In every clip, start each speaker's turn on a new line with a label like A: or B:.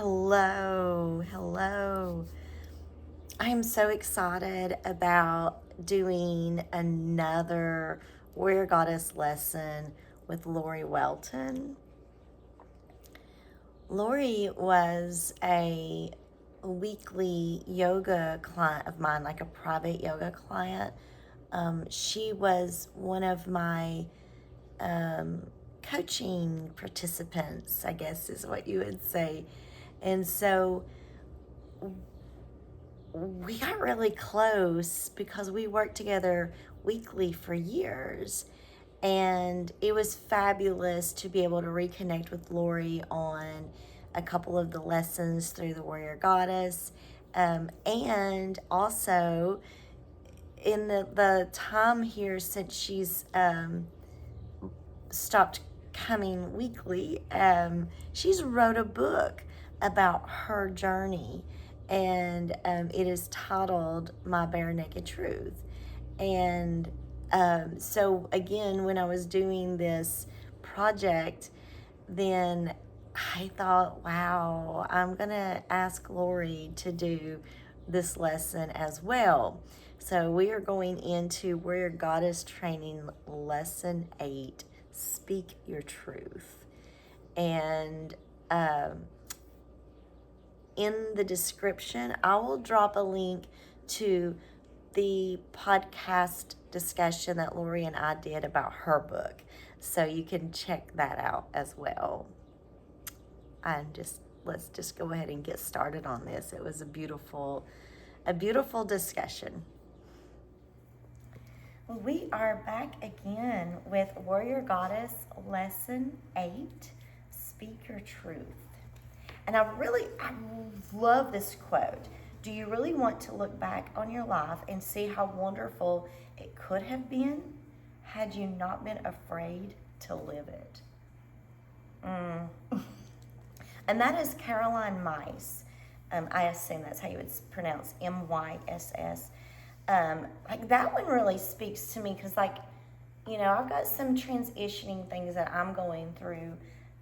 A: Hello, hello. I'm so excited about doing another Warrior Goddess lesson with Lori Welton. Lori was a weekly yoga client of mine, like a private yoga client. She was one of my coaching participants, I guess is what you would say. And so we got really close because we worked together weekly for years. And it was fabulous to be able to reconnect with Lori on a couple of the lessons through the Warrior Goddess. And also, in the time here since she's stopped coming weekly, she's wrote a book about her journey, and it is titled My Bare Naked Truth. And so again, when I was doing this project, then I thought, wow, I'm gonna ask Lori to do this lesson as well. So we are going into Warrior Goddess Training Lesson 8, Speak Your Truth. And in the description, I will drop a link to the podcast discussion that Lori and I did about her book. So you can check that out as well. And let's just go ahead and get started on this. It was a beautiful discussion. We are back again with Warrior Goddess Lesson 8, Speak Your Truth. And I love this quote. Do you really want to look back on your life and see how wonderful it could have been had you not been afraid to live it? And that is Caroline Myss. I assume that's how you would pronounce M-Y-S-S. Like that one really speaks to me because, like, you know, I've got some transitioning things that I'm going through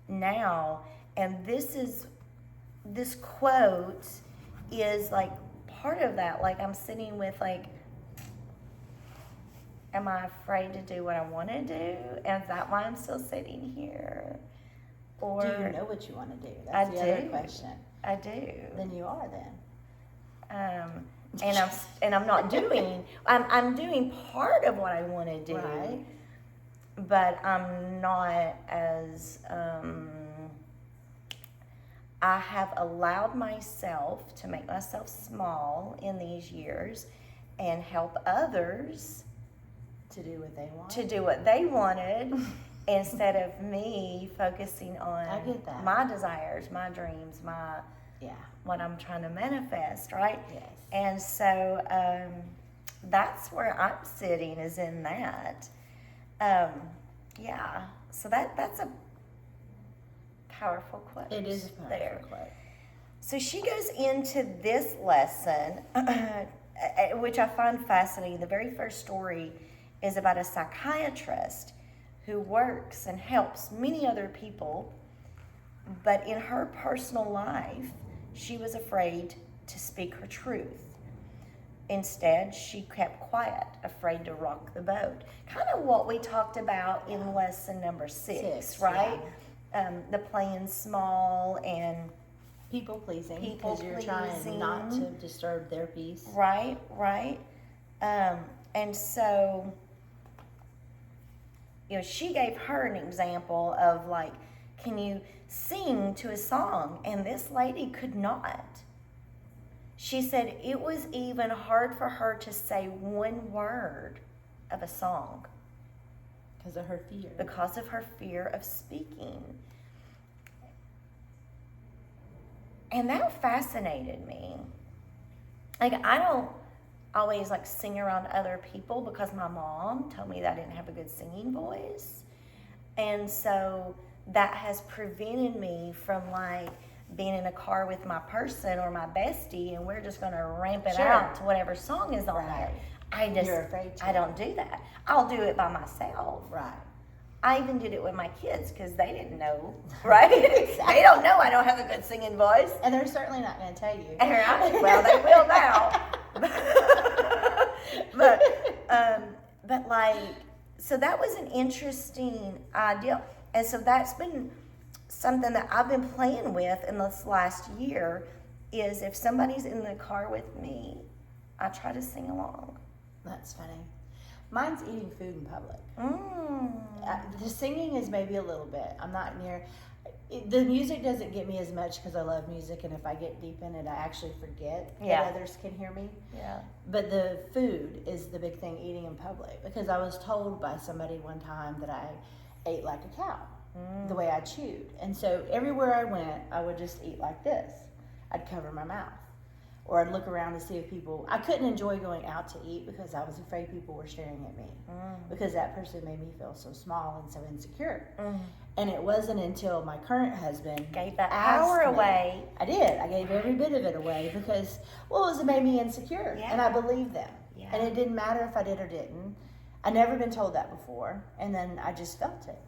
A: now, and this quote is like part of that. Like, I'm sitting with, like, am I afraid to do what I want to do? And is that why I'm still sitting here? Or
B: do you know what you want to do? That's the other question.
A: I do.
B: Then you are then.
A: And I'm not doing. I'm doing part of what I want to do,
B: right?
A: But I'm not as. I have allowed myself to make myself small in these years, and help others
B: to do what they want.
A: To do what they wanted. Instead of me focusing on
B: I get that.
A: my desires, my dreams, what I'm trying to manifest, right?
B: Yes.
A: And so that's where I'm sitting, is in that. Yeah. So that's a powerful quote.
B: It is a powerful quote.
A: So she goes into this lesson, which I find fascinating. The very first story is about a psychiatrist who works and helps many other people, but in her personal life, she was afraid to speak her truth. Instead, she kept quiet, afraid to rock the boat. Kind of what we talked about in lesson number 6, right?
B: Yeah.
A: The playing small and
B: people pleasing, because you're trying not to disturb their peace.
A: Right. And so, you know, she gave her an example of, like, can you sing to a song? And this lady could not. She said it was even hard for her to say one word of a song.
B: Because of her fear.
A: Because of her fear of speaking. And that fascinated me. Like, I don't always, like, sing around other people because my mom told me that I didn't have a good singing voice. And so that has prevented me from, like, being in a car with my person or my bestie and we're just going to ramp it out to whatever song is on there.
B: You're afraid to.
A: I don't do that. I'll do it by myself.
B: Right.
A: I even did it with my kids because they didn't know, right? They don't know I don't have a good singing voice.
B: And they're certainly not going to tell you.
A: Well, they will now. But like, so that was an interesting idea. And so that's been something that I've been playing with in this last year is if somebody's in the car with me, I try to sing along.
B: That's funny. Mine's eating food in public. The singing is maybe a little bit. I'm not near. The music doesn't get me as much because I love music, and if I get deep in it, I actually forget that others can hear me.
A: Yeah.
B: But the food is the big thing, eating in public, because I was told by somebody one time that I ate like a cow, the way I chewed. And so everywhere I went, I would just eat like this. I'd cover my mouth. Or I'd look around to see if people, I couldn't enjoy going out to eat because I was afraid people were staring at me. Because that person made me feel so small and so insecure. And it wasn't until my current husband
A: gave that power away.
B: I did. I gave every bit of it away because, it made me insecure.
A: Yeah.
B: And I believed them.
A: Yeah.
B: And it didn't matter if I did or didn't. I'd never been told that before. And then I just felt it.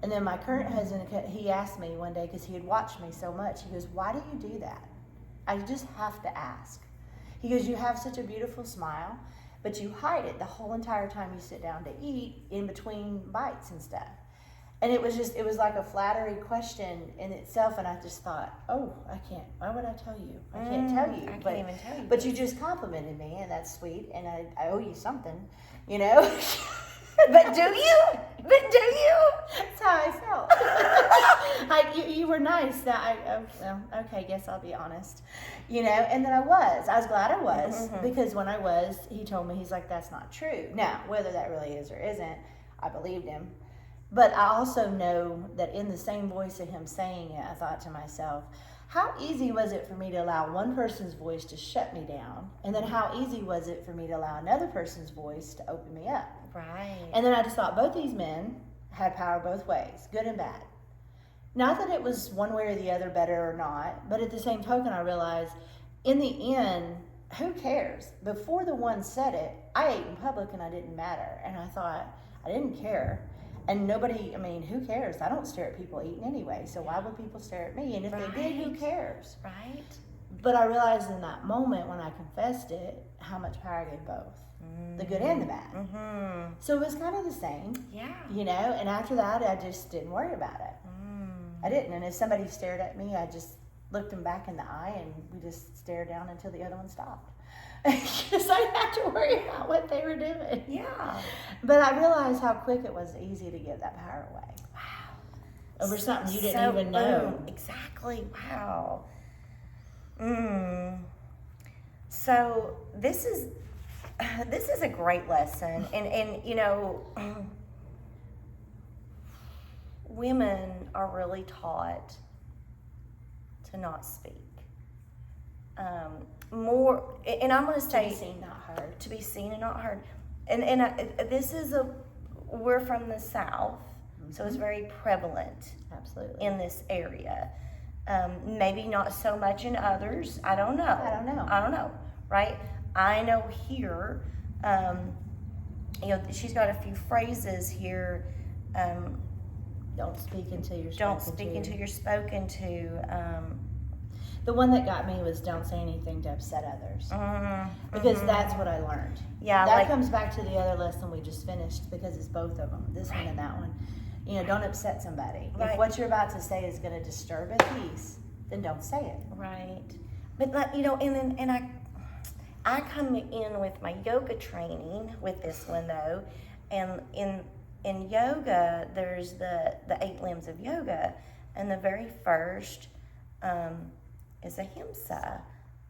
B: And then my current husband, he asked me one day, because he had watched me so much, he goes, "Why do you do that?" I just have to ask. He goes, "You have such a beautiful smile, but you hide it the whole entire time you sit down to eat in between bites and stuff." And it was like a flattery question in itself. And I just thought, I can't, why would I tell you? I can't tell you.
A: I can't even tell you.
B: But you just complimented me, and that's sweet. And I owe you something, you know?
A: But do you?
B: That's how I felt. You were nice. Okay, guess I'll be honest. You know, and then I was glad I was, because when I was, he told me, he's like, "That's not true." Now, whether that really is or isn't, I believed him. But I also know that in the same voice of him saying it, I thought to myself, how easy was it for me to allow one person's voice to shut me down? And then how easy was it for me to allow another person's voice to open me up?
A: Right.
B: And then I just thought both these men had power both ways, good and bad. Not that it was one way or the other, better or not, but at the same token, I realized in the end, who cares? Before the one said it, I ate in public and I didn't matter. And I thought, I didn't care. And nobody, who cares? I don't stare at people eating anyway, so why would people stare at me? And if they did, who cares?
A: Right.
B: But I realized in that moment when I confessed it, how much power I gave both. The good and the bad. So it was kind of the same.
A: Yeah.
B: You know, and after that, I just didn't worry about it. I didn't. And if somebody stared at me, I just looked them back in the eye, and we just stared down until the other one stopped. Because I didn't have to worry about what they were doing.
A: Yeah.
B: But I realized how quick it was easy to give that power away.
A: Wow.
B: Over something you didn't even know.
A: Exactly. Wow. So this is a great lesson, and you know, women are really taught to not speak. More, and I'm going to say
B: to be seen, not heard.
A: To be seen and not heard. And we're from the South, so it's very prevalent.
B: Absolutely.
A: In this area. Maybe not so much in others. I don't know. Right? I know here, she's got a few phrases here.
B: Don't speak until you're spoken to.
A: Don't speak until you're spoken to.
B: The one that got me was don't say anything to upset others. Because that's what I learned.
A: Yeah.
B: That comes back to the other lesson we just finished, because it's both of them, this one and that one. You know, don't upset somebody.
A: Right.
B: If what you're about to say is going to disturb a peace, then don't say it.
A: Right. But I come in with my yoga training with this one though, and in yoga there's the 8 limbs of yoga, and the very first is ahimsa,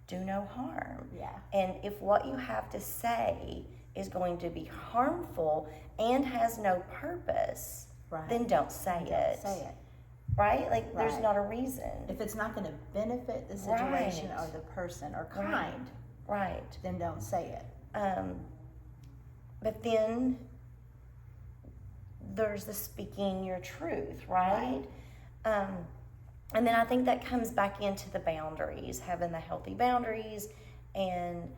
A: do no harm.
B: Yeah.
A: And if what you have to say is going to be harmful and has no purpose, then don't say it.
B: Don't say it.
A: Right? Like, there's not a reason.
B: If it's not going to benefit the situation or the person or kind, then don't say it.
A: But then there's the speaking your truth, right? And then I think that comes back into the boundaries, having the healthy boundaries, and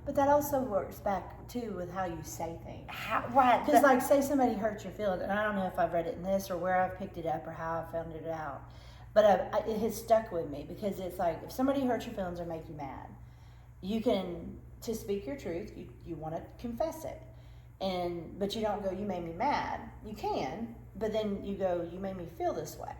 B: But that also works back too with how you say things.
A: Right.
B: Because, like, say somebody hurts your feelings, and I don't know if I've read it in this or where I've picked it up or how I found it out, but it has stuck with me because it's like if somebody hurts your feelings or make you mad, you can, to speak your truth, you want to confess it, but you don't go, you made me mad. You can, but then you go, you made me feel this way,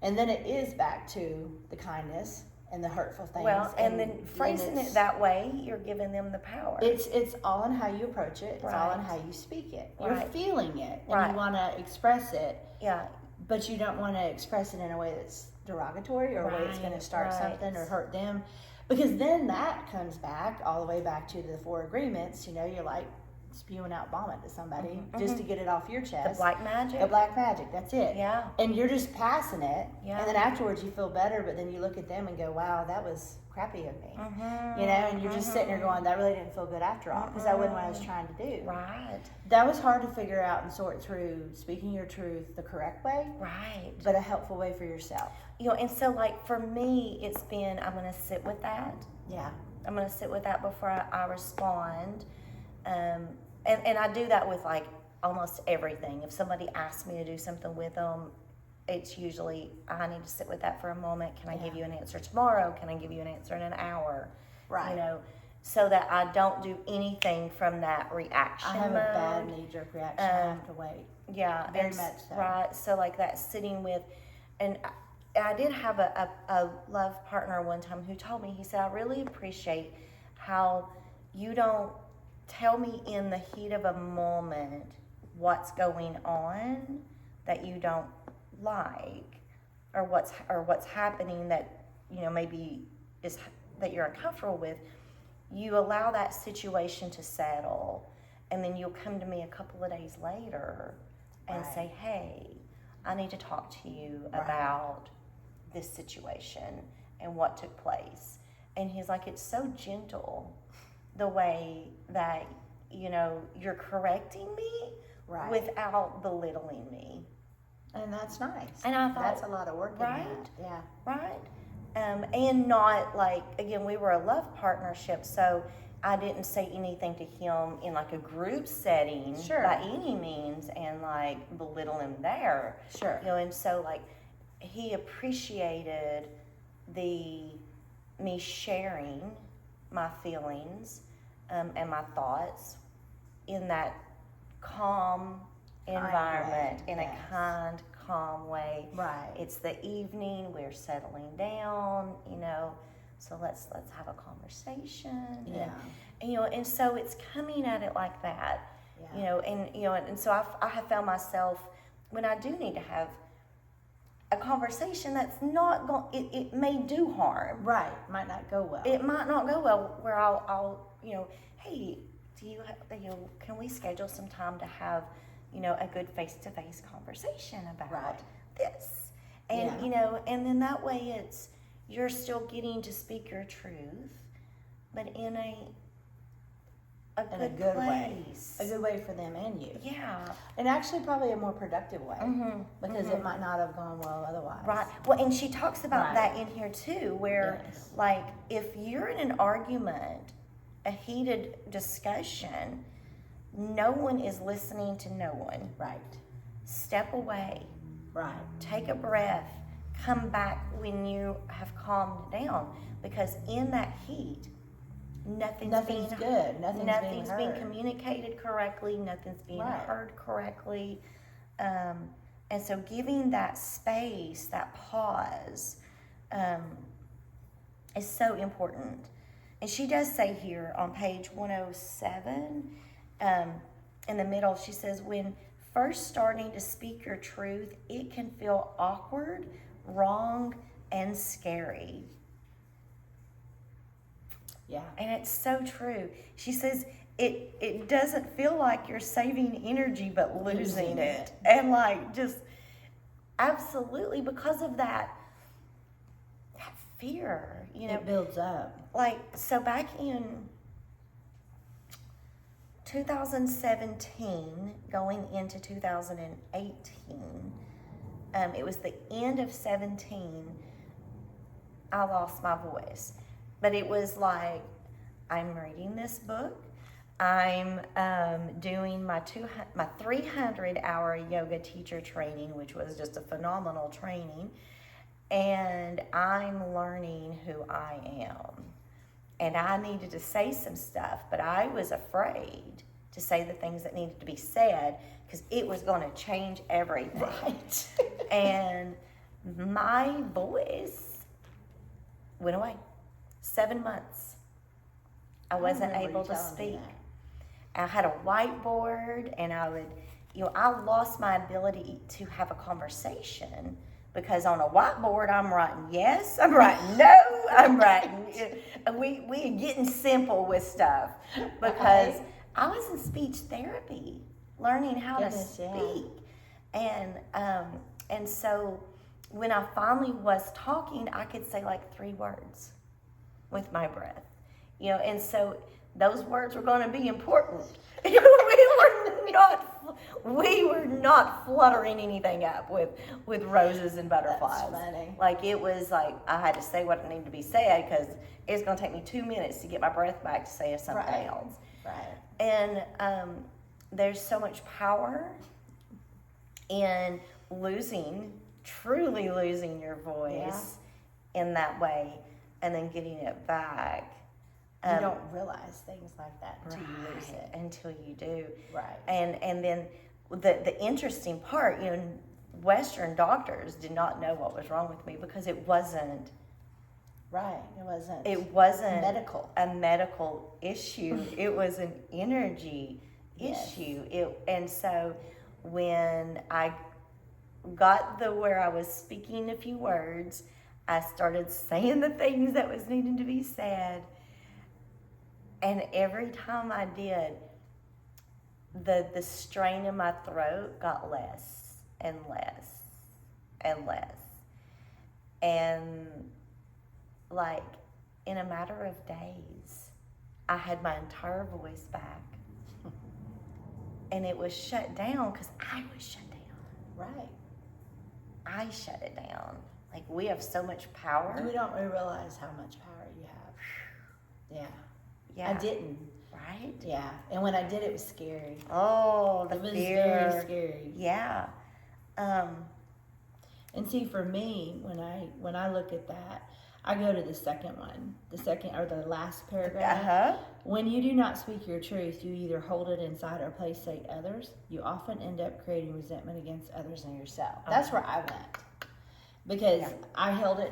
B: and then it is back to the kindness and the hurtful things.
A: Well, and then phrasing it that way, you're giving them the power.
B: It's all in how you approach it. It's
A: Right.
B: all in how you speak it. You're
A: Right.
B: feeling it, and
A: Right.
B: you want to express it.
A: Yeah.
B: But you don't want to express it in a way that's derogatory or a way that's going to start something or hurt them. Because then that comes back all the way back to the 4 agreements. You know, you're like spewing out vomit to somebody just to get it off your chest.
A: The black magic.
B: The black magic, that's it.
A: Yeah.
B: And you're just passing it.
A: Yeah.
B: And then afterwards you feel better, but then you look at them and go, wow, that was crappy of me. You know, and you're just sitting there going, that really didn't feel good after all, because that wasn't what I was trying to do.
A: Right.
B: That was hard to figure out and sort through speaking your truth the correct way,
A: Right.
B: but a helpful way for yourself.
A: You know, and so like for me, it's been, I'm going to sit with that.
B: Yeah.
A: I'm going to sit with that before I respond. And I do that with like almost everything. If somebody asks me to do something with them, it's usually, I need to sit with that for a moment. Can I give you an answer tomorrow? Can I give you an answer in an hour?
B: Right.
A: You know, so that I don't do anything from that reaction
B: I have
A: mode.
B: a bad knee-jerk reaction. I have to wait.
A: Yeah.
B: Very much so.
A: Right. So like that sitting with, and I did have a love partner one time who told me, he said, I really appreciate how you don't tell me in the heat of a moment what's going on that you don't like, or what's happening that, you know, maybe is that you're uncomfortable with. You allow that situation to settle, and then you'll come to me a couple of days later and say, hey, I need to talk to you about this situation and what took place. And he's like, it's so gentle the way that, you know, you're correcting me without belittling me.
B: And that's nice.
A: And I thought,
B: that's a lot of work in that. Yeah.
A: Right. And not like, again, we were a love partnership, so I didn't say anything to him in like a group setting by any means and like belittle him there.
B: Sure.
A: You know, and so like he appreciated me sharing my feelings and my thoughts in that calm environment, in a kind, calm way.
B: Right.
A: It's the evening, we're settling down, you know, so let's have a conversation.
B: Yeah.
A: And you know, and so it's coming at it like that.
B: Yeah.
A: You know, and so I have found myself, when I do need to have a conversation that's not going, it may do harm.
B: Right. Might not go well.
A: It might not go well, where I'll you know, hey, can we schedule some time to have, you know, a good face-to-face conversation about this? And, you know, and then that way you're still getting to speak your truth, but in a good place.
B: A good way for them and you.
A: Yeah.
B: And actually probably a more productive way, because it might not have gone well otherwise.
A: Right. Well, and she talks about that in here too, where like if you're in an argument, a heated discussion, no one is listening to no one.
B: Right.
A: Step away.
B: Right.
A: Take a breath. Come back when you have calmed down, because in that heat, nothing's being
B: good. Nothing's
A: being communicated correctly. Nothing's being heard correctly. And so giving that space, that pause, is so important. And she does say here on page 107, in the middle, she says, when first starting to speak your truth, it can feel awkward, wrong, and scary.
B: Yeah.
A: And it's so true. She says it doesn't feel like you're saving energy but losing it. And like just absolutely, because of that fear, you know.
B: It builds up.
A: Like, so back in 2017, going into 2018, it was the end of 17, I lost my voice. But it was like, I'm reading this book. I'm doing my 300-hour yoga teacher training, which was just a phenomenal training. And I'm learning who I am. And I needed to say some stuff, but I was afraid to say the things that needed to be said because it was going to change everything.
B: Right.
A: And my voice went away. 7 months. I wasn't able to speak. I had a whiteboard, and I lost my ability to have a conversation because on a whiteboard I'm writing yes, I'm writing no, I'm writing. We are getting simple with stuff because I was in speech therapy, learning how to speak, and so when I finally was talking, I could say like 3 words with my breath, and so those words were going to be important. We were not fluttering anything up with roses and butterflies.
B: That's funny.
A: Like it was like I had to say what needed to be said because it's going to take me 2 minutes to get my breath back to say something else.
B: Right.
A: And there's so much power in truly losing your voice in that way, and then getting it back.
B: You don't realize things like that until you lose it.
A: Until you do.
B: Right.
A: And then the interesting part, Western doctors did not know what was wrong with me because it wasn't.
B: Right.
A: It wasn't
B: medical.
A: A medical issue. It was an energy issue. And so when I got where I was speaking a few words, I started saying the things that was needing to be said. And every time I did, the strain in my throat got less and less and less. And like in a matter of days, I had my entire voice back. And it was shut down because I was shut down.
B: Right.
A: I shut it down. Like we have so much power.
B: We don't realize how much power you have. Yeah.
A: Yeah.
B: I didn't.
A: Right?
B: Yeah. And when I did, it was scary.
A: Oh,
B: it was
A: fear.
B: Very scary.
A: Yeah.
B: And see, for me, when I look at that, I go to the second one, the last paragraph.
A: Uh-huh.
B: When you do not speak your truth, you either hold it inside or place it others. You often end up creating resentment against others and yourself. That's where I went. Because I held it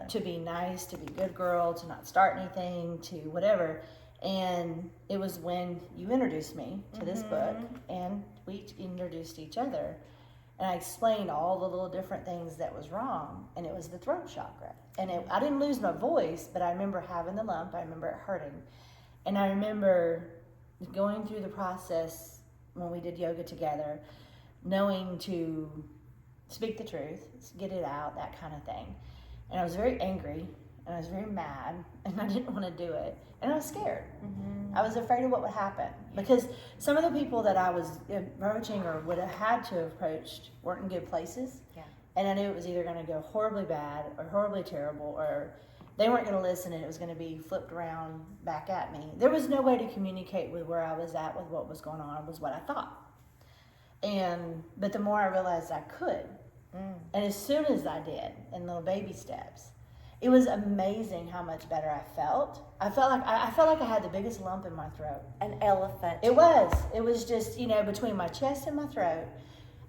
B: to be nice, to be a good girl, to not start anything, to whatever. And it was when you introduced me to this book, and we introduced each other. And I explained all the little different things that was wrong, and it was the throat chakra. And I didn't lose my voice, but I remember having the lump. I remember it hurting. And I remember going through the process when we did yoga together, knowing to speak the truth, get it out, that kind of thing. And I was very angry, and I was very mad, and I didn't want to do it. And I was scared. Mm-hmm. I was afraid of what would happen. Because some of the people that I was approaching or would have had to have approached weren't in good places. Yeah. And I knew it was either going to go horribly bad or horribly terrible, or they weren't going to listen and it was going to be flipped around back at me. There was no way to communicate with where I was at with what was going on, was what I thought. But the more I realized I could, and as soon as I did, in little baby steps, it was amazing how much better I felt. I felt like I had the biggest lump in my throat.
A: An elephant.
B: It was just, between my chest and my throat,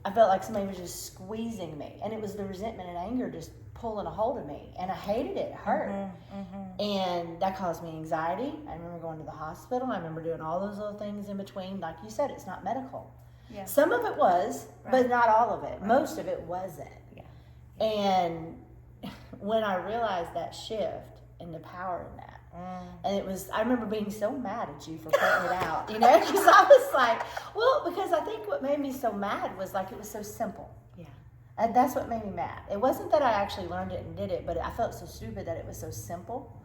B: I felt like somebody was just squeezing me. And it was the resentment and anger just pulling a hold of me. And I hated it. It hurt. And that caused me anxiety. I remember going to the hospital. I remember doing all those little things in between. Like you said, it's not medical. Yeah. Some of it was, but not all of it. Right. Most of it wasn't. Yeah. And when I realized that shift and the power in that, and I remember being so mad at you for pointing it out, because I was like, because I think what made me so mad was like it was so simple. Yeah. And that's what made me mad. It wasn't that I actually learned it and did it, but I felt so stupid that it was so simple.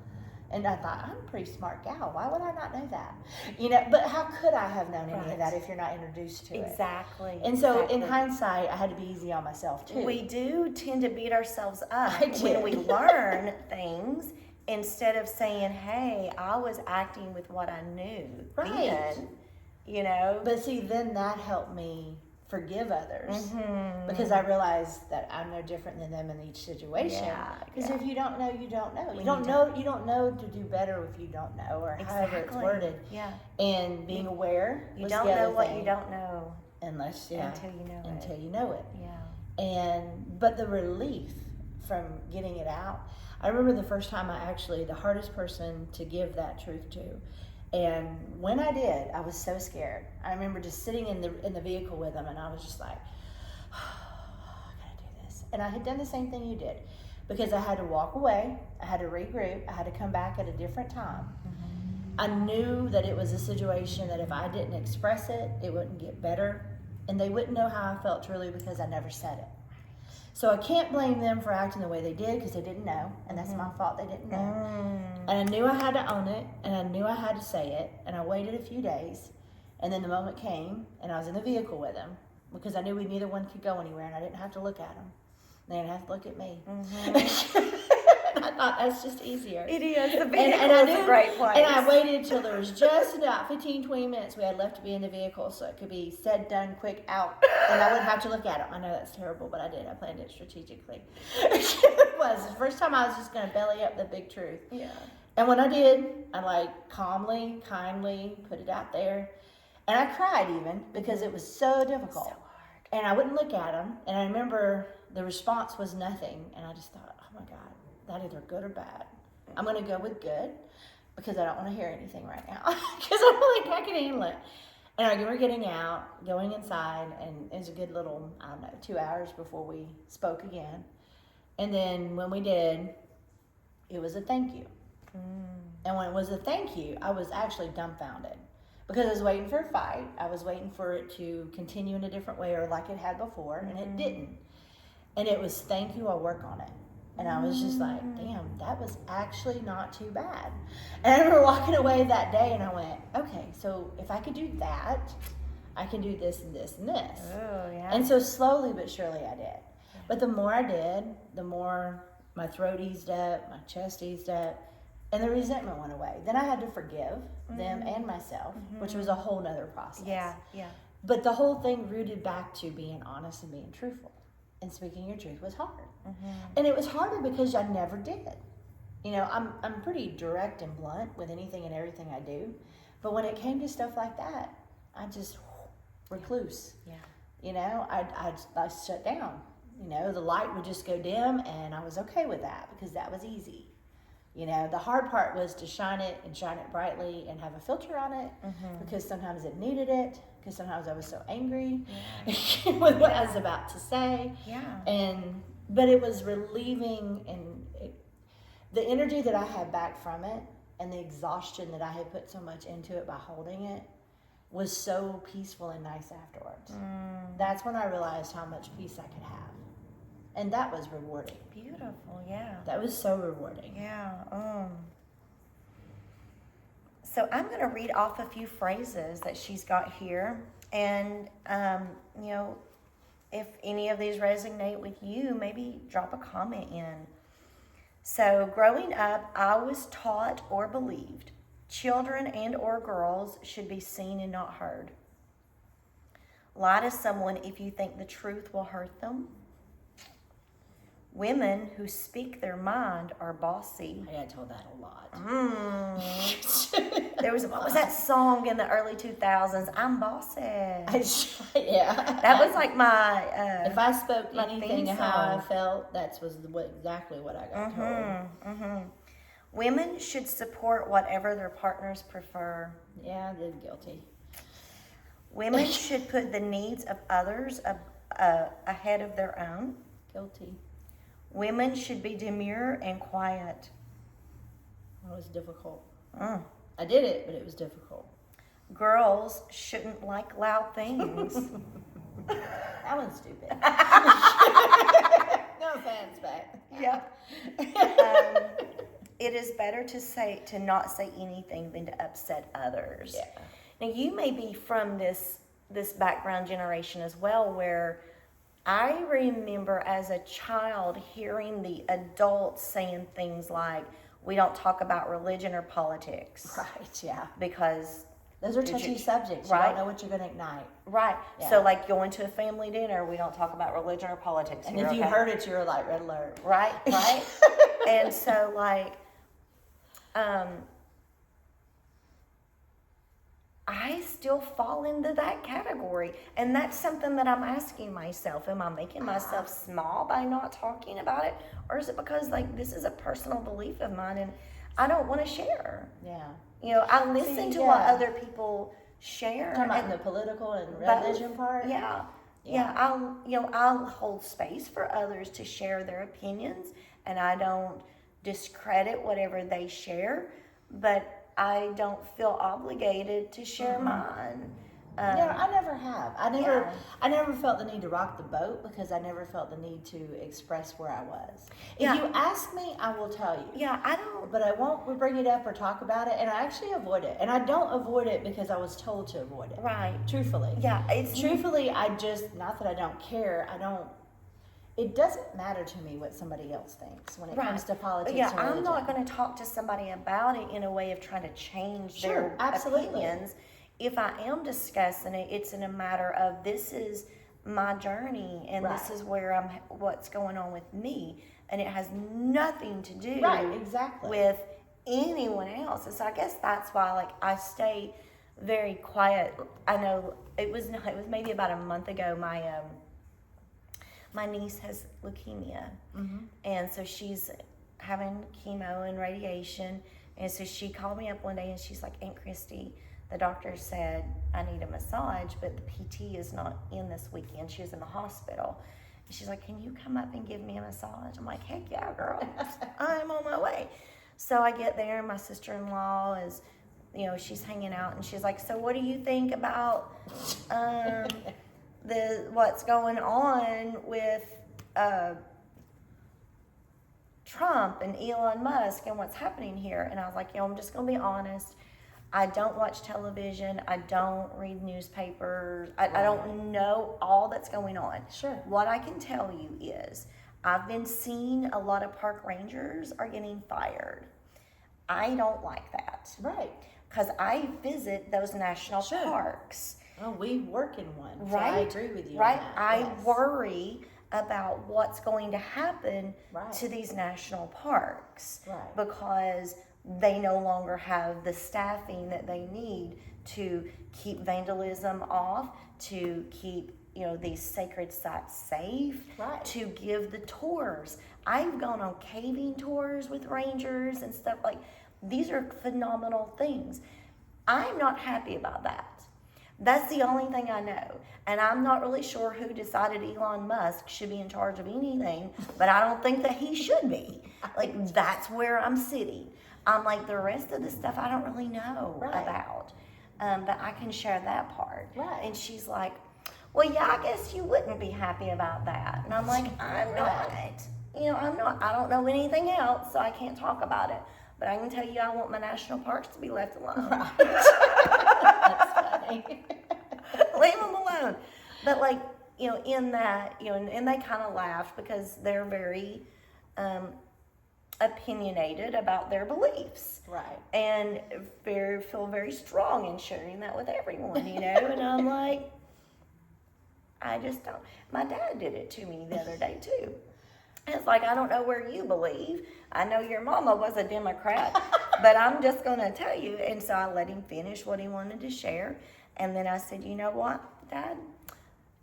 B: And I thought, I'm a pretty smart gal. Why would I not know that? But how could I have known any of that if you're not introduced to it?
A: Exactly.
B: And so in hindsight, I had to be easy on myself too.
A: We do tend to beat ourselves up when we learn things instead of saying, hey, I was acting with what I knew
B: Right.
A: then, you know.
B: But see, then that helped me forgive others
A: Mm-hmm.
B: because I realized that I'm no different than them in each situation.
A: Yeah,
B: Because
A: yeah.
B: if you don't know, you don't know.
A: When
B: You don't
A: you
B: know. You don't know to do better if you don't know, or however it's
A: Exactly.
B: worded.
A: Yeah.
B: And being aware.
A: You
B: was
A: don't
B: the
A: know
B: other
A: what
B: thing.
A: you don't know
B: Unless
A: until you know
B: until
A: it.
B: you know it.
A: Yeah.
B: But the relief from getting it out. I remember the first time the hardest person to give that truth to. And when I did, I was so scared. I remember just sitting in the vehicle with them, and I was just like, I gotta do this. And I had done the same thing you did, because I had to walk away, I had to regroup, I had to come back at a different time. I knew that it was a situation that if I didn't express it, it wouldn't get better, and they wouldn't know how I felt truly because I never said it. So I can't blame them for acting the way they did because they didn't know, and that's my fault they didn't know. And I knew I had to own it, and I knew I had to say it, and I waited a few days, and then the moment came, and I was in the vehicle with them because I knew neither one could go anywhere, and I didn't have to look at them. They didn't have to look at me. I thought that's just easier.
A: It is. The vehicle
B: and
A: is a great place.
B: And I waited until there was just about 15, 20 minutes we had left to be in the vehicle so it could be said, done, quick, out. And I wouldn't have to look at them. I know that's terrible, but I did. I planned it strategically. It was. The first time I was just going to belly up the big truth.
A: Yeah.
B: And when I did, I calmly, kindly put it out there. And I cried even because it was so difficult.
A: So hard.
B: And I wouldn't look at them. And I remember the response was nothing. And I just thought, oh my God, that either good or bad. I'm going to go with good because I don't want to hear anything right now because I don't think I can handle it. And I remember getting out, going inside, and it was a good little, 2 hours before we spoke again. And then when we did, it was a thank you. And when it was a thank you, I was actually dumbfounded because I was waiting for a fight. I was waiting for it to continue in a different way or like it had before, and it didn't. And it was thank you, I'll work on it. And I was just like, damn, that was actually not too bad. And I remember walking away that day and I went, okay, so if I could do that, I can do this and this and this.
A: Oh, yeah.
B: And so slowly but surely I did. But the more I did, the more my throat eased up, my chest eased up, and the resentment went away. Then I had to forgive them and myself, which was a whole nother process.
A: Yeah, yeah.
B: But the whole thing rooted back to being honest and being truthful. And speaking your truth was hard. And it was harder because I never did. You know, I'm pretty direct and blunt with anything and everything I do. But when it came to stuff like that, I just recluse.
A: Yeah.
B: You know, I shut down. You know, the light would just go dim, and I was okay with that because that was easy. You know, the hard part was to shine it brightly and have a filter on it because sometimes it needed it, because sometimes I was so angry with what I was about to say.
A: Yeah.
B: But it was relieving, and the energy that I had back from it and the exhaustion that I had put so much into it by holding it was so peaceful and nice afterwards. That's when I realized how much peace I could have. And that was rewarding.
A: Beautiful, yeah.
B: That was so rewarding.
A: Yeah. So I'm going to read off a few phrases that she's got here. And, you know, if any of these resonate with you, maybe drop a comment in. So growing up, I was taught or believed children and or girls should be seen and not heard. Lie to someone if you think the truth will hurt them. Women who speak their mind are bossy.
B: I got told that a lot.
A: There was, what was that song in the early 2000s? I'm bossy.
B: Yeah.
A: That was like my...
B: if I spoke
A: my
B: anything
A: theme
B: how I
A: song.
B: felt, that was exactly what I got told.
A: Women should support whatever their partners prefer.
B: Yeah, they're guilty.
A: Women should put the needs of others ahead of their own.
B: Guilty.
A: Women should be demure and quiet.
B: It was difficult. I did it, but it was difficult.
A: Girls shouldn't like loud things.
B: That one's stupid. No offense, but
A: Yeah. It is better to not say anything than to upset others.
B: Yeah.
A: Now you may be from this background generation as well, where I remember as a child hearing the adults saying things like, we don't talk about religion or politics.
B: Right, yeah.
A: Because
B: those are touchy subjects.
A: Right?
B: You don't know what you're going to ignite.
A: Right.
B: Yeah.
A: So, like, going to a family dinner, we don't talk about religion or politics.
B: And if you heard it, you're like, red alert.
A: Right, right. And so, like, I still fall into that category. And that's something that I'm asking myself. Am I making myself small by not talking about it? Or is it because, like, this is a personal belief of mine and I don't want to share?
B: Yeah.
A: You know, I listen to what other people share.
B: Talking about the political and religion part?
A: Yeah. Yeah, I'll hold space for others to share their opinions, and I don't discredit whatever they share, but I don't feel obligated to share mine.
B: I never have. I never felt the need to rock the boat because I never felt the need to express where I was. If you ask me, I will tell you.
A: Yeah, I don't.
B: But I won't bring it up or talk about it, and I actually avoid it. And I don't avoid it because I was told to avoid it.
A: Right.
B: Truthfully.
A: Yeah,
B: Truthfully, I just, not that I don't care, it doesn't matter to me what somebody else thinks when it comes to politics and religion.
A: I'm not going to talk to somebody about it in a way of trying to change their opinions. If I am discussing it, it's in a matter of this is my journey and this is what's going on with me, and it has nothing to do with anyone else. And so I guess that's why, like, I stay very quiet. I know it was maybe about a month ago. My niece has leukemia, and so she's having chemo and radiation. And so she called me up one day and she's like, Aunt Christy, the doctor said I need a massage, but the PT is not in this weekend. She was in the hospital. And she's like, can you come up and give me a massage? I'm like, heck yeah, girl. I'm on my way. So I get there, and my sister-in-law is, she's hanging out, and she's like, so what do you think about what's going on with Trump and Elon Musk and what's happening here? And I was like, I'm just going to be honest. I don't watch television. I don't read newspapers. I don't know all that's going on.
B: Sure.
A: What I can tell you is I've been seeing a lot of park rangers are getting fired. I don't like that.
B: Right.
A: Because I visit those national parks.
B: Oh, we work in one.
A: Right.
B: So I agree with you
A: right.
B: on that.
A: I worry about what's going to happen to these national parks.
B: Right.
A: Because they no longer have the staffing that they need to keep vandalism off, to keep these sacred sites safe, to give the tours. I've gone on caving tours with rangers and stuff. Like, these are phenomenal things. I'm not happy about that. That's the only thing I know. And I'm not really sure who decided Elon Musk should be in charge of anything, but I don't think that he should be. Like, that's where I'm sitting. I'm like, the rest of the stuff I don't really know about. But I can share that part.
B: Right.
A: And she's like, well, yeah, I guess you wouldn't be happy about that. And I'm like, I'm not. I'm not. I don't know anything else, so I can't talk about it. But I can tell you I want my national parks to be left alone.
B: Right. That's funny.
A: Leave them alone. But, like, in that, and they kind of laughed because they're very opinionated about their beliefs.
B: Right.
A: And feel very strong in sharing that with everyone, And I'm like, I just don't. My dad did it to me the other day, too. It's like, I don't know where you believe. I know your mama was a Democrat, but I'm just going to tell you. And so I let him finish what he wanted to share. And then I said, you know what, Dad?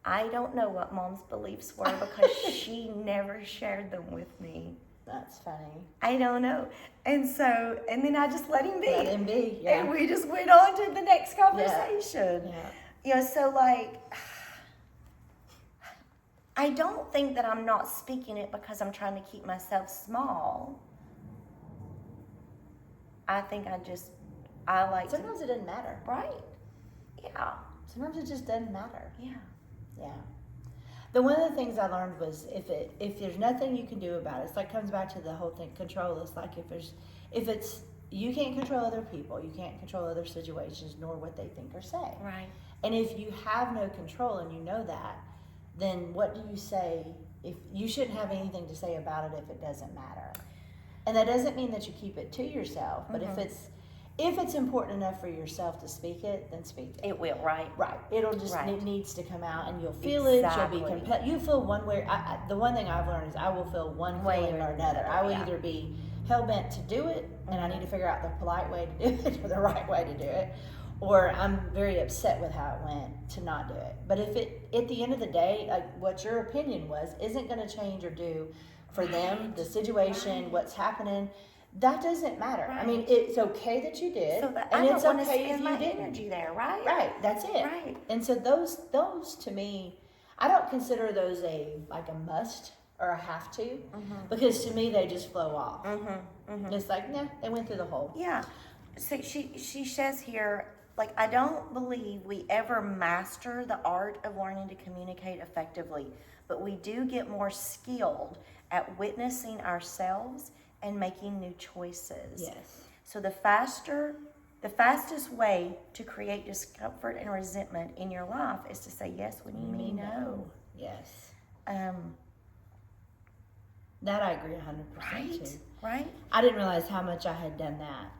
A: I don't know what Mom's beliefs were because she never shared them with me.
B: That's funny.
A: I don't know. And then I just let him be.
B: Let him be, yeah.
A: And we just went on to the next conversation.
B: Yeah.
A: So, like, I don't think that I'm not speaking it because I'm trying to keep myself small. I think I like
B: Sometimes it doesn't matter.
A: Right. Yeah.
B: Sometimes it just doesn't matter.
A: Yeah.
B: Yeah. One of the things I learned was if there's nothing you can do about it, it's like comes back to the whole thing, control. It's like if it's you can't control other people, you can't control other situations, nor what they think or say.
A: Right.
B: And if you have no control and you know that, then what do you say? If you shouldn't have anything to say about it if it doesn't matter. And that doesn't mean that you keep it to yourself, but if it's important enough for yourself to speak it, then speak it.
A: It will, right?
B: Right. It'll just,
A: Right.
B: it needs to come out, and you'll feel
A: Exactly.
B: it. You'll be compelled. You feel one way. The one thing I've learned is I will feel one
A: Way
B: feeling
A: or
B: or another. I will
A: yeah.
B: either be hell-bent to do it, and I need to figure out the polite way to do it or the right way to do it, or I'm very upset with how it went to not do it. But if it, at the end of the day, like what your opinion was, isn't going to change or do for them, the situation, what's happening, that doesn't matter.
A: Right.
B: I mean, it's okay that you did,
A: So that
B: and
A: I
B: it's
A: don't want to
B: okay if
A: spend
B: you
A: my
B: didn't.
A: energy there, right?
B: Right, that's it.
A: Right.
B: And so those to me, I don't consider those a must or a have to, because to me they just flow off. It's like, nah, they went through the hole.
A: Yeah. So she says here, like, I don't believe we ever master the art of learning to communicate effectively, but we do get more skilled at witnessing ourselves and making new choices.
B: Yes.
A: So the fastest way to create discomfort and resentment in your life is to say yes when you mean no.
B: Yes. That I agree 100%
A: Right?
B: too.
A: Right?
B: I didn't realize how much I had done that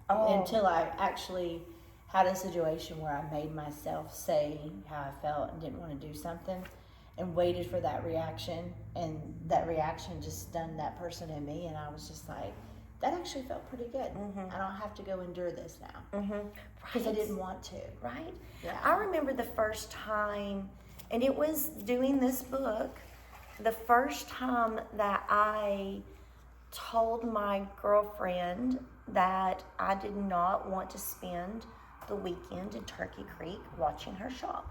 B: until I actually had a situation where I made myself say how I felt and didn't want to do something, and waited for that reaction, and that reaction just stunned that person in me, and I was just like, that actually felt pretty good. I don't have to go endure this now because I didn't want to.
A: Right?
B: Yeah.
A: I remember the first time, and it was doing this book, the first time that I told my girlfriend that I did not want to spend the weekend in Turkey Creek watching her shop.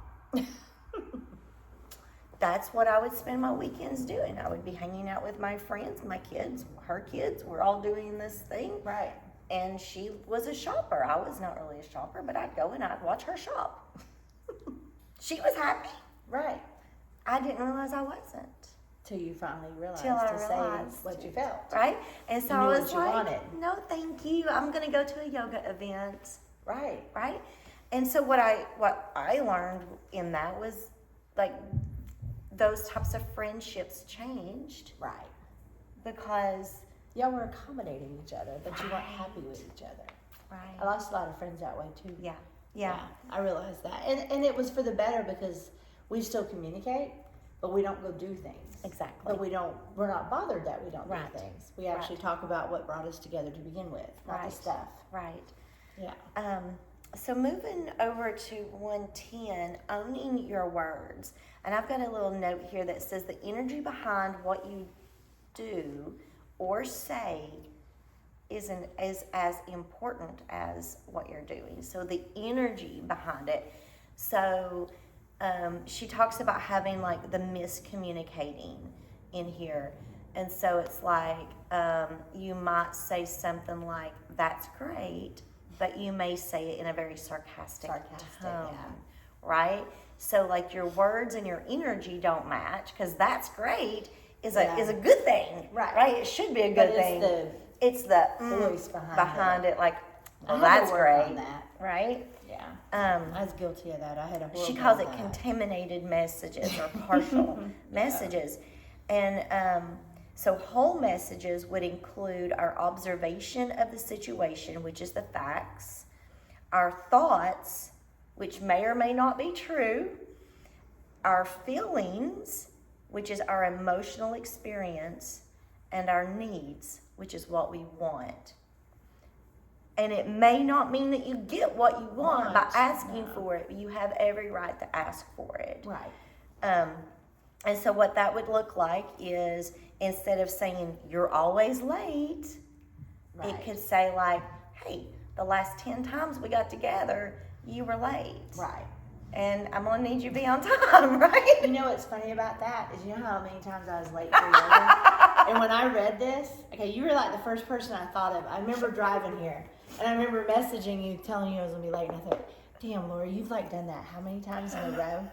A: That's what I would spend my weekends doing. I would be hanging out with my friends, my kids, her kids. We're all doing this thing.
B: Right.
A: And she was a shopper. I was not really a shopper, but I'd go and I'd watch her shop. She was happy.
B: Right.
A: I didn't realize I wasn't.
B: Till you finally realized
A: Till I
B: to
A: realized.
B: say what you felt.
A: Right? And so
B: You knew
A: I was
B: what you
A: like,
B: wanted.
A: no, thank you. I'm going to go to a yoga event.
B: Right.
A: Right? And so what I learned in that was, like, those types of friendships changed.
B: Right.
A: Because
B: Y'all were accommodating each other, but you weren't happy with each other. I
A: right.
B: lost a lot of friends that way too.
A: Yeah.
B: I realized that. And it was for the better, because we still communicate, but we don't go do things.
A: Exactly.
B: But we're not bothered that we don't
A: Right.
B: do things. We actually talk about what brought us together to begin with, not
A: Right.
B: the stuff.
A: Right.
B: Yeah.
A: So moving over to 110, owning your words. And I've got a little note here that says the energy behind what you do or say is as important as what you're doing. So the energy behind it. So she talks about having like the miscommunicating in here. And so it's like you might say something like, that's great, but you may say it in a very sarcastic tone,
B: yeah.
A: right? So like your words and your energy don't match, because that's great is a good thing, right? It should be a good thing. It's the
B: voice
A: behind it, like, well,
B: I had to
A: that's
B: work
A: great,
B: on that.
A: right?
B: Yeah. I was guilty of that. I had a horrible
A: She calls it
B: that.
A: contaminated messages or partial messages. And so whole messages would include our observation of the situation, which is the facts, our thoughts, which may or may not be true, our feelings, which is our emotional experience, and our needs, which is what we want. And it may not mean that you get what you want by asking for it, but you have every right to ask for it.
B: Right.
A: And so what that would look like is, instead of saying, you're always late, it could say like, hey, the last 10 times we got together, you were late.
B: Right.
A: And I'm going to need you to be on time, right?
B: You know what's funny about that is, you know how many times I was late for yoga? And when I read this, okay, you were like the first person I thought of. I remember driving here, and I remember messaging you, telling you I was going to be late, and I thought, damn, Lori, you've like done that how many times in a row?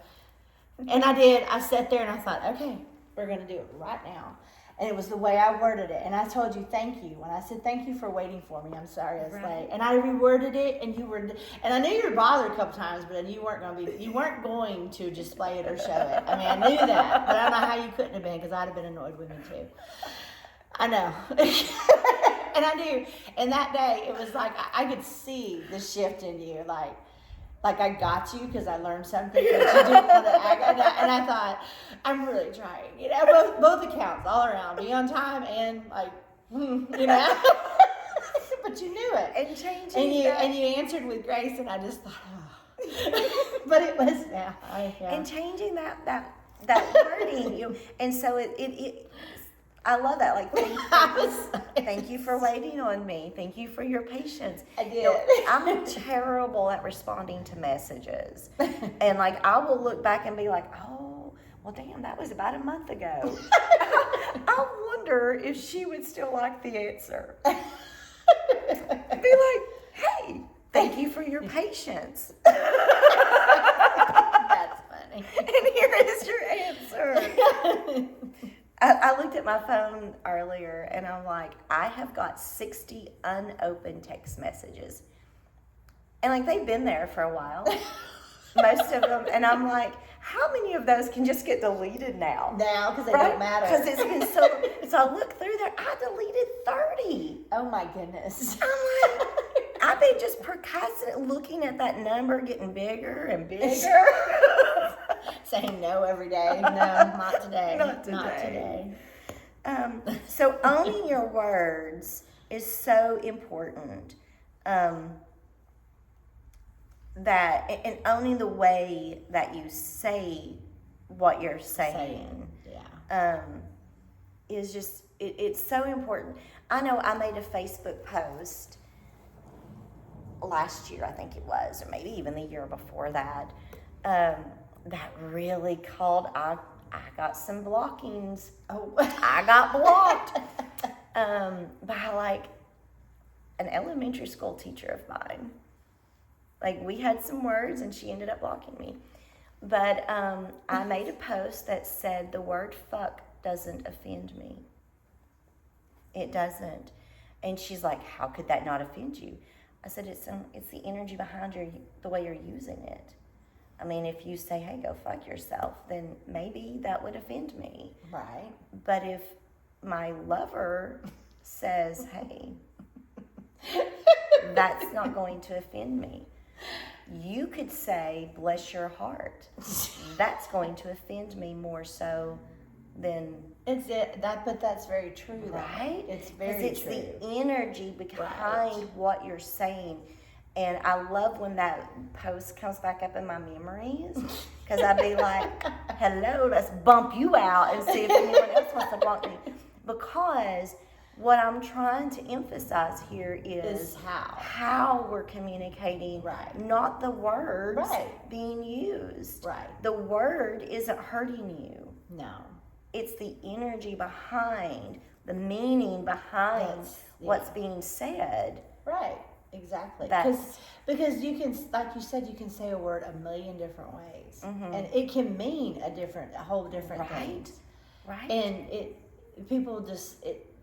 B: And I did. I sat there and I thought, okay, we're going to do it right now. And it was the way I worded it. And I told you, thank you. When I said, thank you for waiting for me. I'm sorry I was late. And I reworded it, and you were, and I knew you were bothered a couple times, but you weren't going to display it or show it. I mean, I knew that, but I don't know how you couldn't have been, because I'd have been annoyed with me too. I know. And I knew, and that day it was like I could see the shift in you, like I got you because I learned something that you didn't want to act. And I thought, I'm really trying, both accounts all around, be on time and like, but you knew it.
A: And changing
B: and you answered with grace, and I just thought, oh. But it was now.
A: And changing that wording, and so it I love that. Like, thank you for waiting on me. Thank you for your patience.
B: I did.
A: I'm terrible at responding to messages, and like I will look back and be like, oh, well, damn, that was about a month ago. I wonder if she would still like the answer. Be like, hey, thank you for your patience.
B: That's funny.
A: And here is your answer. I looked at my phone earlier and I'm like, I have got 60 unopened text messages. And like they've been there for a while. Most of them. And I'm like, how many of those can just get deleted now?
B: Now, because they don't matter.
A: Because it's been so I looked through there, I deleted 30.
B: Oh my goodness.
A: I'm like, I've been just procrastinating, looking at that number getting bigger and bigger.
B: Saying no every day. No, not today.
A: Not today. So owning your words is so important. That and owning the way that you say what you're saying. Is just it's so important. I know I made a Facebook post last year, I think it was, or maybe even the year before that. That really called. I got some blockings.
B: Oh,
A: I got blocked by like an elementary school teacher of mine. Like we had some words, and she ended up blocking me. But I made a post that said the word "fuck" doesn't offend me. It doesn't. And she's like, "How could that not offend you?" I said, "It's the energy behind the way you're using it. I mean, if you say, hey, go fuck yourself, then maybe that would offend me.
B: Right.
A: But if my lover says, hey, that's not going to offend me. You could say, bless your heart. That's going to offend me more so than...
B: But that's very true, though.
A: Right?
B: It's very true.
A: It's the energy behind what you're saying. And I love when that post comes back up in my memories, because I'd be like, hello, let's bump you out and see if anyone else wants to bump me. Because what I'm trying to emphasize here is how we're communicating,
B: right.
A: Not the words
B: right.
A: being used.
B: Right.
A: The word isn't hurting you.
B: No.
A: It's the energy behind, the meaning behind what's being said.
B: Right. Exactly. Because you can, like you said, you can say a word a million different ways, and it can mean a whole different thing.
A: Right.
B: And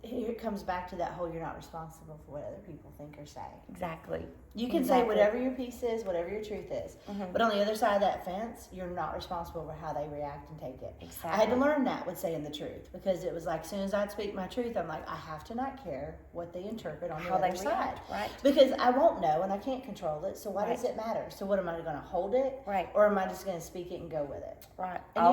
B: here it comes back to that whole you're not responsible for what other people think or say.
A: Exactly.
B: You can say whatever your piece is, whatever your truth is. But on the other side of that fence, you're not responsible for how they react and take it.
A: Exactly.
B: I had to learn that with saying the truth, because it was like, as soon as I'd speak my truth, I'm like, I have to not care what they interpret on the other side.
A: Right.
B: Because I won't know and I can't control it, so why does it matter? So what, am I going to hold it?
A: Right.
B: Or am I just going to speak it and go with it?
A: Right.
B: And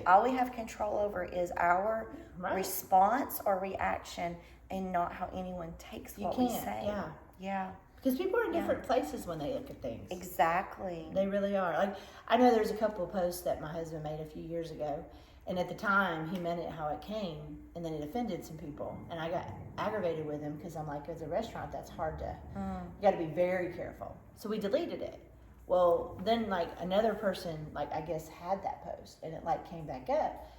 B: all
A: we have control over is our response or reaction, and not how anyone takes what we say. Yeah.
B: Because people are in different places when they look at things.
A: Exactly.
B: They really are. Like, I know there's a couple of posts that my husband made a few years ago, and at the time he meant it how it came, and then it offended some people, and I got aggravated with him because I'm like, as a restaurant, that's hard to. You got to be very careful. So we deleted it. Well, then like another person, like I guess, had that post, and it like came back up,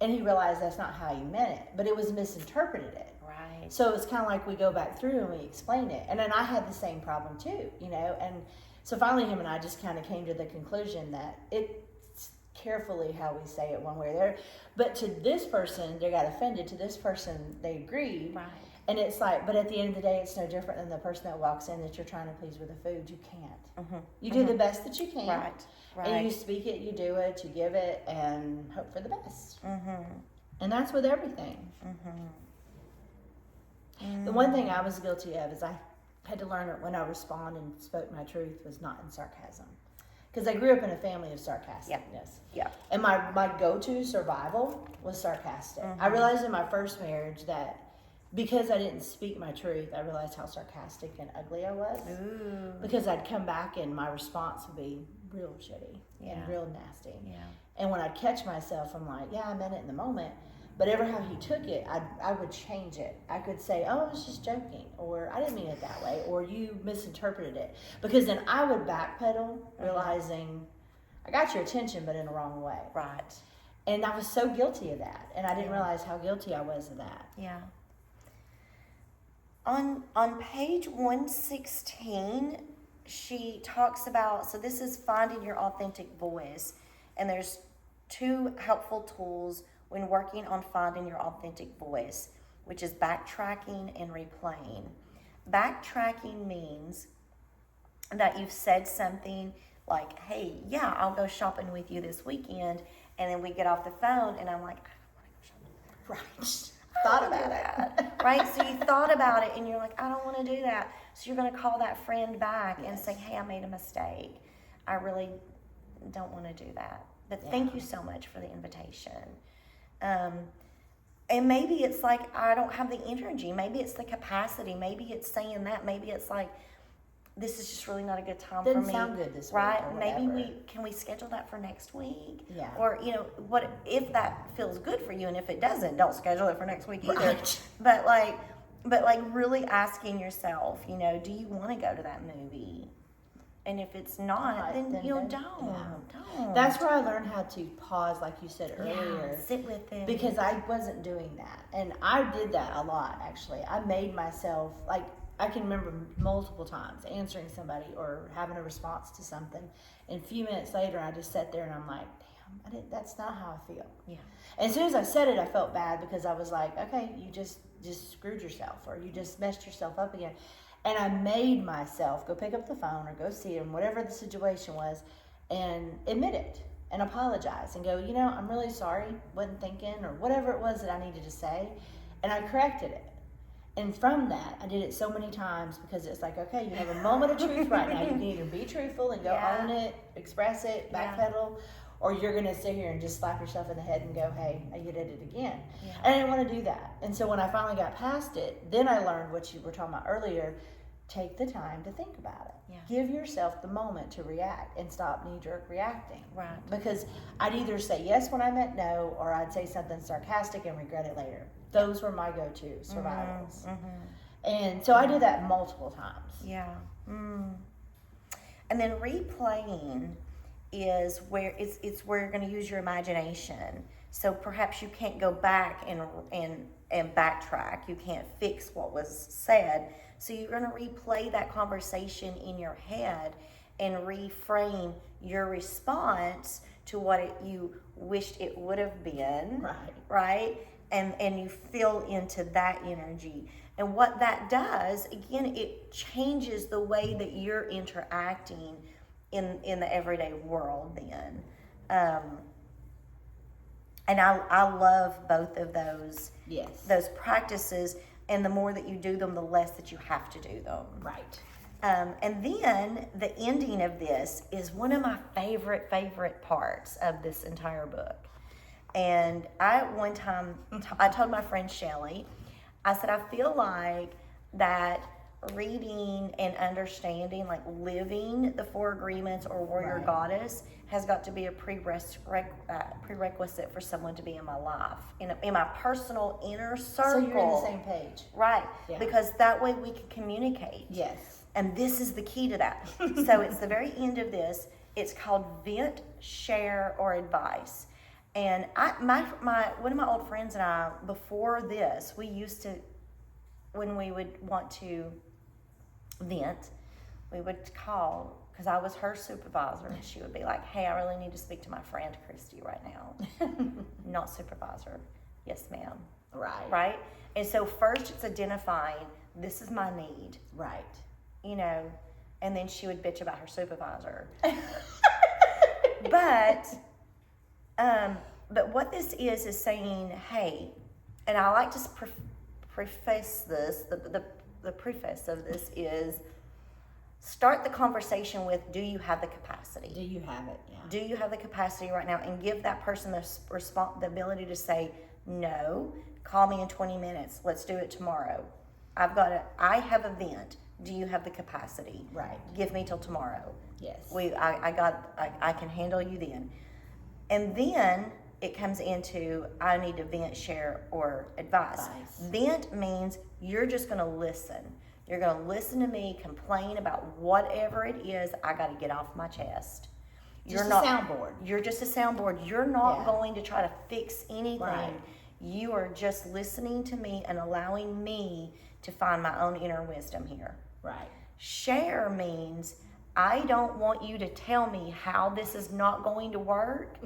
B: and he realized that's not how he meant it, but it was misinterpreted it.
A: Right.
B: So it's kind of like we go back through and we explain it. And then I had the same problem too, and so finally him and I just kind of came to the conclusion that it's carefully how we say it one way or the other. But to this person, they got offended. To this person, they agreed.
A: Right.
B: And it's like, but at the end of the day, it's no different than the person that walks in that you're trying to please with the food. You can't. You do the best that you can.
A: Right.
B: And you speak it, you do it, you give it, and hope for the best. And that's with everything. The one thing I was guilty of is I had to learn it when I respond and spoke my truth was not in sarcasm. Because I grew up in a family of sarcasticness.
A: Yeah.
B: And my go-to survival was sarcastic. I realized in my first marriage that because I didn't speak my truth, I realized how sarcastic and ugly I was.
A: Ooh.
B: Because I'd come back and my response would be real shitty and real nasty.
A: Yeah.
B: And when I'd catch myself, I'm like, yeah, I meant it in the moment. But ever how he took it, I would change it. I could say, oh, I was just joking, or I didn't mean it that way, or you misinterpreted it. Because then I would backpedal, realizing I got your attention, but in the wrong way.
A: Right.
B: And I was so guilty of that, and I didn't realize how guilty I was of that.
A: Yeah. On page 116, she talks about, so this is finding your authentic voice, and there's 2 helpful tools when working on finding your authentic voice, which is backtracking and replaying. Backtracking means that you've said something like, hey, yeah, I'll go shopping with you this weekend, and then we get off the phone, and I'm like, I don't want to go shopping.
B: Right. Thought about
A: that. Right? So you thought about it, and you're like, I don't want to do that. So you're going to call that friend back and say, hey, I made a mistake. I really don't want to do that. But thank you so much for the invitation. And maybe it's like, I don't have the energy. Maybe it's the capacity. Maybe it's saying that. Maybe it's like, this is just really not a good time for me.
B: Didn't sound good this week.
A: Right?
B: Or
A: Maybe can we schedule that for next week?
B: Yeah.
A: Or, what if that feels good for you, and if it doesn't, don't schedule it for next week either.
B: Right.
A: But like really asking yourself, do you want to go to that movie? And if it's not, then don't.
B: That's where I learned how to pause, like you said earlier.
A: Yeah, sit with it.
B: Because I wasn't doing that. And I did that a lot, actually. I made myself, like, I can remember multiple times answering somebody or having a response to something. And a few minutes later, I just sat there and I'm like, damn, that's not how I feel.
A: Yeah.
B: And as soon as I said it, I felt bad because I was like, okay, you just screwed yourself, or you just messed yourself up again. And I made myself go pick up the phone or go see him, whatever the situation was, and admit it and apologize and go, I'm really sorry, wasn't thinking, or whatever it was that I needed to say. And I corrected it. And from that, I did it so many times because it's like, okay, you have a moment of truth right now. You can either be truthful and go own it, express it, backpedal, or you're going to sit here and just slap yourself in the head and go, hey, you did it again. Yeah. And I didn't want to do that. And so when I finally got past it, then I learned what you were talking about earlier. Take the time to think about it. Yeah. Give yourself the moment to react and stop knee-jerk reacting.
A: Right.
B: Because I'd either say yes when I meant no, or I'd say something sarcastic and regret it later. Those were my go-to survivals. And so I did that multiple times.
A: Yeah. And then replaying is where it's where you're going to use your imagination. So perhaps you can't go back and backtrack. You can't fix what was said. So you're going to replay that conversation in your head and reframe your response to what you wished it would have been. Right? And you feel into that energy. And what that does, again, it changes the way that you're interacting in the everyday world then. And I love both of those.
B: Yes.
A: Those practices. And the more that you do them, the less that you have to do them.
B: Right.
A: And then the ending of this is one of my favorite parts of this entire book. And one time, I told my friend Shelly, I said, I feel like that reading and understanding, like living the 4 agreements or Warrior Goddess, has got to be a prerequisite for someone to be in my life, in my personal inner circle.
B: So you're on the same page.
A: Right. Yeah. Because that way we can communicate.
B: Yes.
A: And this is the key to that. So it's the very end of this. It's called Vent, Share, or Advice. And one of my old friends and I, before this, we used to, when we would want to vent, we would call, because I was her supervisor, and she would be like, hey, I really need to speak to my friend Christy right now. Not supervisor. Yes, ma'am. Right? And so first it's identifying, this is my need.
B: Right.
A: And then she would bitch about her supervisor. But what this is saying, hey, and I like to preface this, the preface of this is start the conversation with, do you have the capacity?
B: Do you have it? Yeah.
A: Do you have the capacity right now? And give that person the ability to say, no, call me in 20 minutes. Let's do it tomorrow. I have a vent. Do you have the capacity?
B: Right.
A: Give me till tomorrow.
B: Yes.
A: I can handle you then. And then it comes into, I need to vent, share, or advice. Vent means you're just going to listen. You're going to listen to me complain about whatever it is I got to get off my chest.
B: You're not a soundboard.
A: You're just a soundboard. You're not going to try to fix anything.
B: Right.
A: You are just listening to me and allowing me to find my own inner wisdom here.
B: Right.
A: Share means I don't want you to tell me how this is not going to work.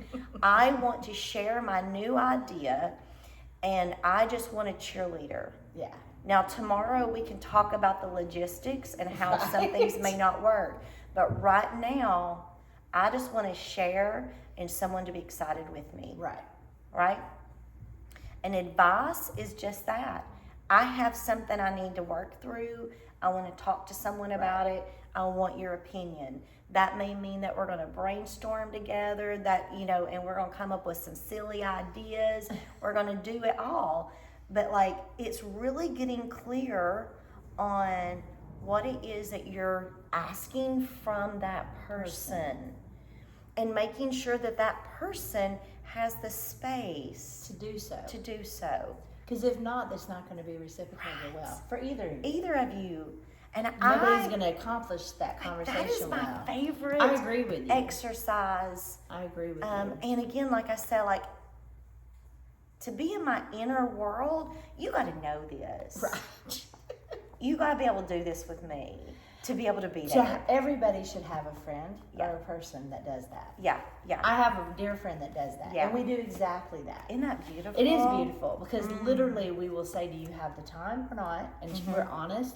A: I want to share my new idea, and I just want a cheerleader.
B: Yeah.
A: Now, tomorrow we can talk about the logistics and how some things may not work. But right now, I just want to share and someone to be excited with me.
B: Right.
A: Right? And advice is just that. I have something I need to work through. I want to talk to someone about it. I want your opinion. That may mean that we're going to brainstorm together, and we're going to come up with some silly ideas. We're going to do it all. But it's really getting clear on what it is that you're asking from that person and making sure that that person has the space
B: to do so. Because if not, that's not going to be reciprocated well for either
A: of you. And
B: nobody's going to accomplish that conversation.
A: That is my favorite.
B: I agree with you.
A: Exercise.
B: I agree with you.
A: And again, like I said, to be in my inner world, you got to know this.
B: Right.
A: You got to be able to do this with me to be able to be there.
B: Everybody should have a friend or a person that does that.
A: Yeah.
B: I have a dear friend that does that.
A: Yeah.
B: And we do exactly that.
A: Isn't that beautiful?
B: It is beautiful because literally we will say, do you have the time or not? And we're honest.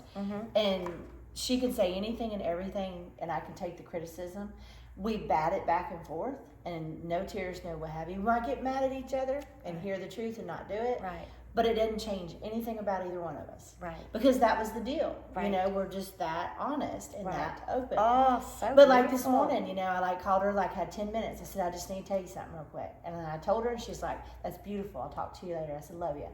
B: And she can say anything and everything, and I can take the criticism. We bat it back and forth, and no tears, no what have you. We might get mad at each other and hear the truth and not do it.
A: Right.
B: But it didn't change anything about either one of us.
A: Right.
B: Because that was the deal.
A: Right.
B: We're just that honest and that open.
A: Oh, so
B: But
A: beautiful.
B: this morning, I called her, had 10 minutes. I said, I just need to tell you something real quick. And then I told her, and she's like, that's beautiful. I'll talk to you later. I said, love you.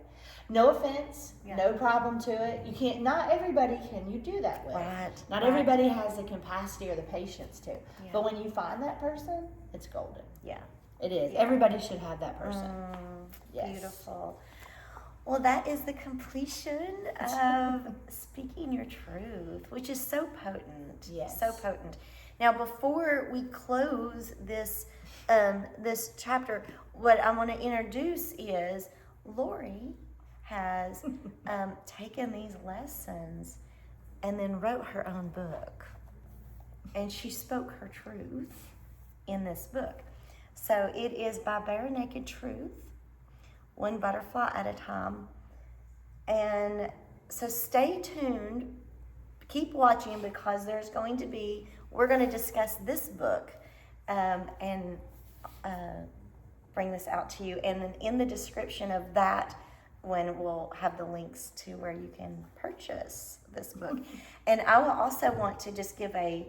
B: No offense, no problem to it. You can't, not everybody can you do that with.
A: Right.
B: Not everybody has the capacity or the patience to.
A: Yeah.
B: But when you find that person, it's golden.
A: Yeah.
B: It is.
A: Yeah.
B: Everybody should have that person. Yes.
A: Beautiful. Well, that is the completion of speaking your truth, which is so potent.
B: Yes.
A: So potent. Now, before we close this this chapter, what I want to introduce is Lori has taken these lessons and then wrote her own book. And she spoke her truth in this book. So it is By Bare Naked Truth, One Butterfly at a Time. And so stay tuned. Keep watching because we're going to discuss this book and bring this out to you. And then in the description of that, when we'll have the links to where you can purchase this book. And I will also want to just give a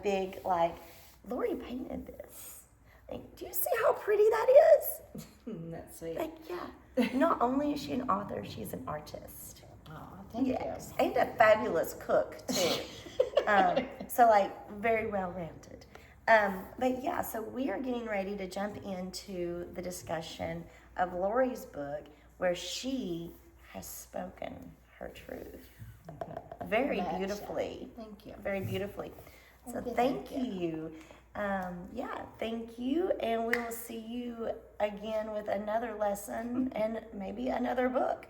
A: big, Lori painted this. Do you see how pretty that is?
B: That's sweet.
A: Yeah. Not only is she an author, she's an artist.
B: Oh, thank you.
A: And a fabulous cook, too. So, very well-rounded. But yeah, so we are getting ready to jump into the discussion of Lori's book where she has spoken her truth. Very beautifully.
B: Thank you.
A: Very beautifully. So thank you. Thank you. And we will see you again with another lesson and maybe another book.